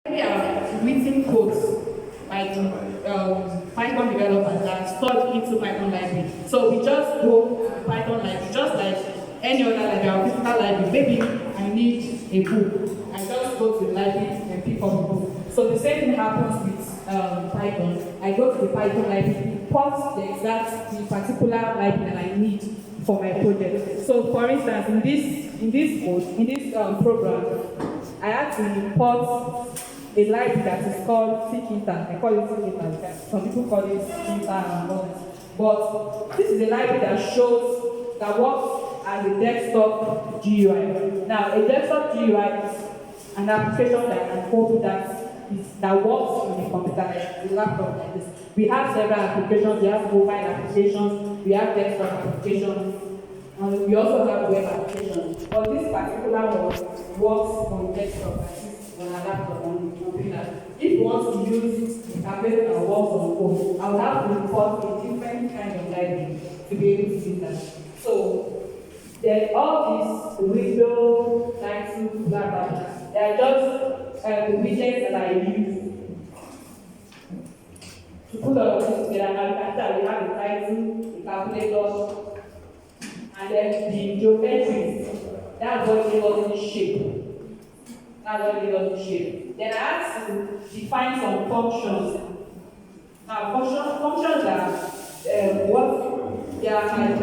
We are written codes by the Python developers that are stored into Python library. So we just go to Python library, just like any other library, our physical library. Maybe I need a book. I just go to the library and pick up a book. So the same thing happens with Python. I go to the Python library, import the particular library that I need for my project. So for instance, in this code, in this program, I had to import a library that is called Tkinter. I call it Tkinter. Some people call it Tkinter and all that. But this is a library that works as a desktop GUI. Now, a desktop GUI is an application that can code that works on a computer, like a laptop like this. We have several applications. We have mobile applications. We have desktop applications. And we also have web applications. But this particular one works on desktop, like this, on a laptop, on the computer. If you want to use the tablet that works on phone, I will have to import a different kind of library to be able to do that. So, then all these window, title, blah, blah, blah, they are just the widgets that I use to put all of this together. Now, you can tell we have a title, a calculator, and then the geometries. That's what gives us the shape. That's what gives us the shape. Then I had to define some functions. Now, functions are what they are like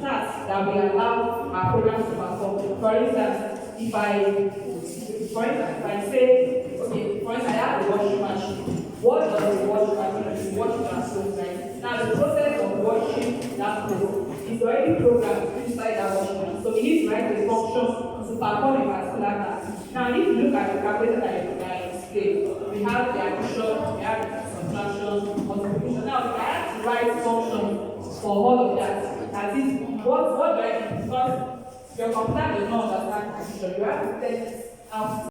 tasks that we allow our programs to perform. For instance, if I say, okay, for instance, I have a washing machine. What does the washing machine do? Wash my clothes, right? Now, the process of washing that clothes is already programmed inside that washing machine. So we need to write a function to perform a particular task. Now, if you look at the calculator that I explained, we have the addition, we have the subtraction, multiplication. Now, I have to write functions for all of that. That is, what do I do? Because your computer does not understand addition. You have to test out